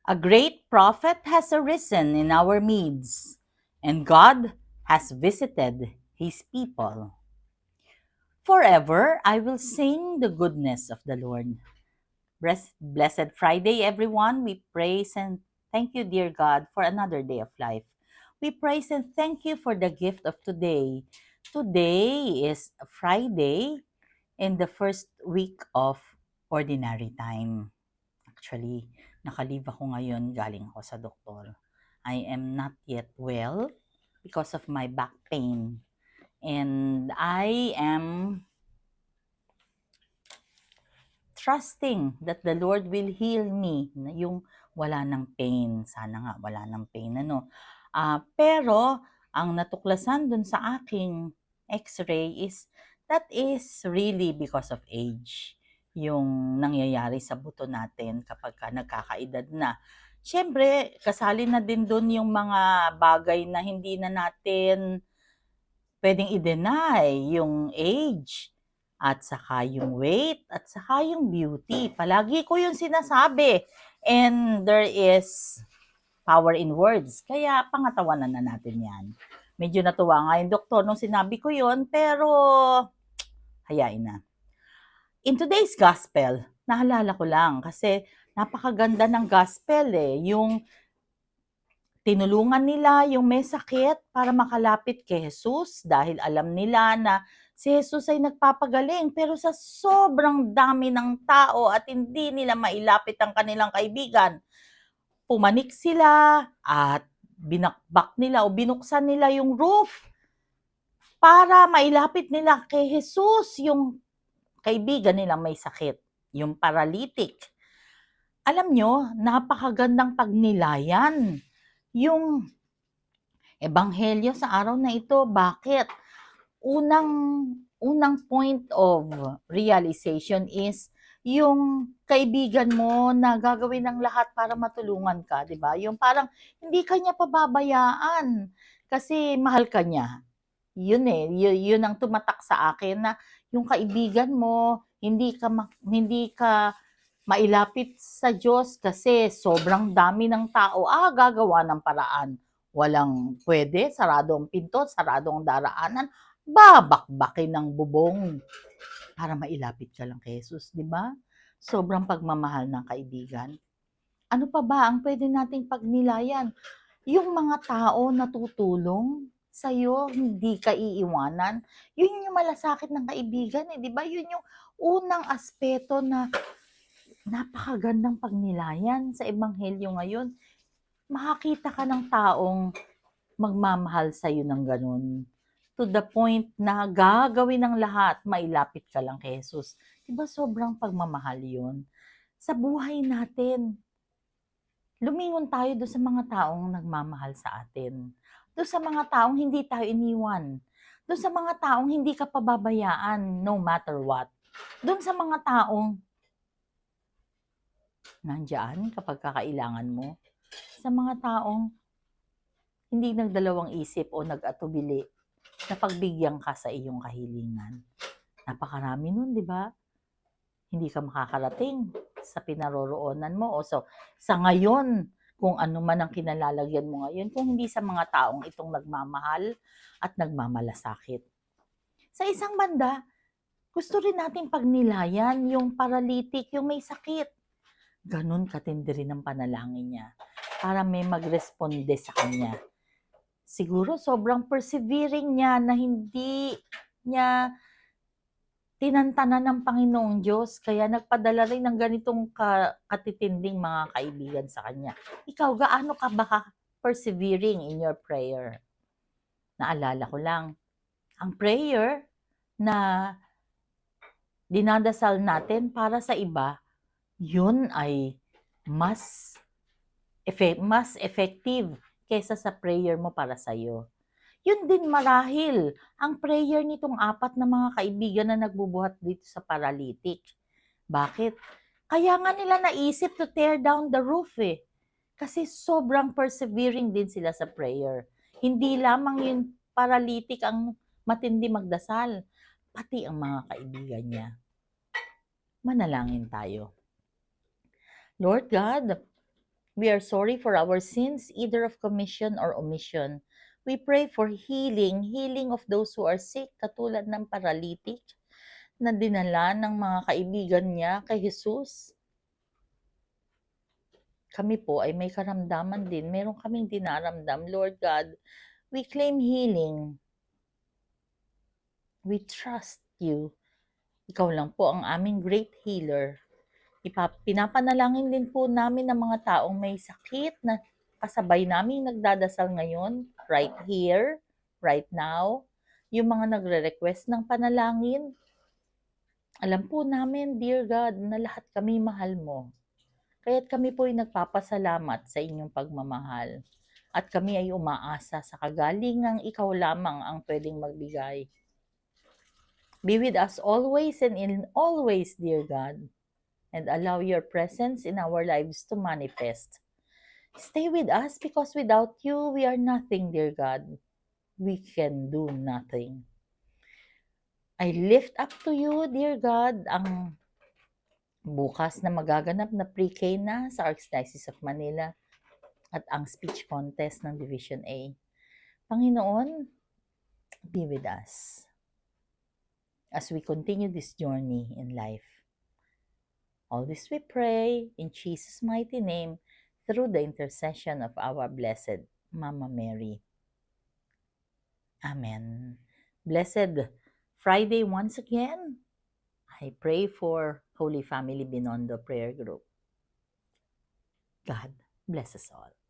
A great prophet has arisen in our midst, and God has visited his people. Forever I will sing the goodness of the Lord. Blessed Friday, everyone. We praise and thank you, dear God, for another day of life. We praise and thank you for the gift of today. Today is Friday in the first week of ordinary time. Actually, nakalive ako ngayon, galing ako sa doktor. I am not yet well because of my back pain. And I am trusting that the Lord will heal me. Yung wala ng pain. Sana nga wala ng pain. Pero, ang natuklasan dun sa aking x-ray is, that is really because of age. Yung nangyayari sa buto natin kapag nagkakaedad na. Siyempre, kasali na din dun yung mga bagay na hindi na natin pwedeng i-deny, yung age, at saka yung weight, at saka yung beauty. Palagi ko yung sinasabi. And there is power in words. Kaya pangatawanan na natin yan. Medyo natuwa nga yung doktor nung sinabi ko yun, pero hayain na. In today's gospel, nahalala ko lang kasi napakaganda ng gospel yung tinulungan nila yung may sakit para makalapit kay Jesus dahil alam nila na si Jesus ay nagpapagaling, pero sa sobrang dami ng tao at hindi nila mailapit ang kanilang kaibigan, pumanik sila at binakbak nila o binuksan nila yung roof para mailapit nila kay Jesus yung kaibigan nilang may sakit, yung paralytic. Alam nyo, napakagandang pagnilayan yung ebanghelyo sa araw na ito. Bakit? Unang point of realization is yung kaibigan mo na gagawin ng lahat para matulungan ka, 'di ba? Yung parang hindi ka niya pababayaan kasi mahal ka niya. Yun ang tumatak sa akin na yung kaibigan mo, hindi ka mailapit sa Diyos kasi sobrang dami ng tao, gagawa ng paraan. Walang pwede, sarado ang pinto, sarado ang daraanan, babakbakin ng bubong para mailapit ka lang kay Jesus, di ba? Sobrang pagmamahal ng kaibigan. Ano pa ba ang pwede nating pagnilayan? Yung mga tao na tutulong sa'yo, hindi ka iiwanan. Yun yung malasakit ng kaibigan, di ba? Yun yung unang aspeto na napakagandang pagnilayan sa ebanghelyo ngayon. Makakita ka ng taong magmamahal sa iyo ng ganun. To the point na gagawin ng lahat, mailapit ka lang kay Jesus. Diba sobrang pagmamahal yun? Sa buhay natin, lumingon tayo doon sa mga taong nagmamahal sa atin. Doon sa mga taong hindi tayo iniwan. Doon sa mga taong hindi ka pababayaan no matter what. Doon sa mga taong nandiyan kapag kakailangan mo. Sa mga taong hindi nagdalawang isip o nag-atubili na pagbigyan ka sa iyong kahilingan. Napakarami nun, di ba? Hindi ka makakarating sa pinaroroonan mo. Sa ngayon, kung ano man ang kinalalagyan mo ngayon, kung hindi sa mga taong itong nagmamahal at nagmamalasakit. Sa isang banda, gusto rin natin pagnilayan yung paralytic, yung may sakit. Ganon katindi rin ang panalangin niya para may magresponde sa kanya. Siguro sobrang persevering niya na hindi niya tinantanan ng Panginoong Diyos kaya nagpadala rin ng ganitong katitinding mga kaibigan sa kanya. Ikaw, gaano ka ba persevering in your prayer? Naalala ko lang, ang prayer na dinadasal natin para sa iba, yun ay mas effective kaysa sa prayer mo para sa iyo. Yun din marahil ang prayer nitong 4 na mga kaibigan na nagbubuhat dito sa paralytic. Bakit? Kaya nga nila naisip to tear down the roof Kasi sobrang persevering din sila sa prayer. Hindi lamang yung paralytic ang matindi magdasal, pati ang mga kaibigan niya. Manalangin tayo. Lord God, We are sorry for our sins, either of commission or omission. We pray for healing of those who are sick, katulad ng paralytic na dinala ng mga kaibigan niya kay Jesus. Kami po ay may karamdaman din. Meron kaming dinaramdam. Lord God, we claim healing. We trust you. Ikaw lang po ang aming great healer. Pinapanalangin din po namin ng mga taong may sakit na kasabay namin nagdadasal ngayon, right here, right now. Yung mga nagre-request ng panalangin. Alam po namin, dear God, na lahat kami mahal mo. Kaya't kami po ay nagpapasalamat sa inyong pagmamahal. At kami ay umaasa sa kagalingang ikaw lamang ang pwedeng magbigay. Be with us always and in all ways, dear God, and allow your presence in our lives to manifest. Stay with us because without you, we are nothing, dear God. We can do nothing. I lift up to you, dear God, ang bukas na magaganap na pre-K na sa Archdiocese of Manila at ang speech contest ng Division A. Panginoon, be with us as we continue this journey in life. All this we pray in Jesus' mighty name through the intercession of our Blessed Mama Mary. Amen. Blessed Friday once again. I pray for Holy Family Binondo Prayer Group. God bless us all.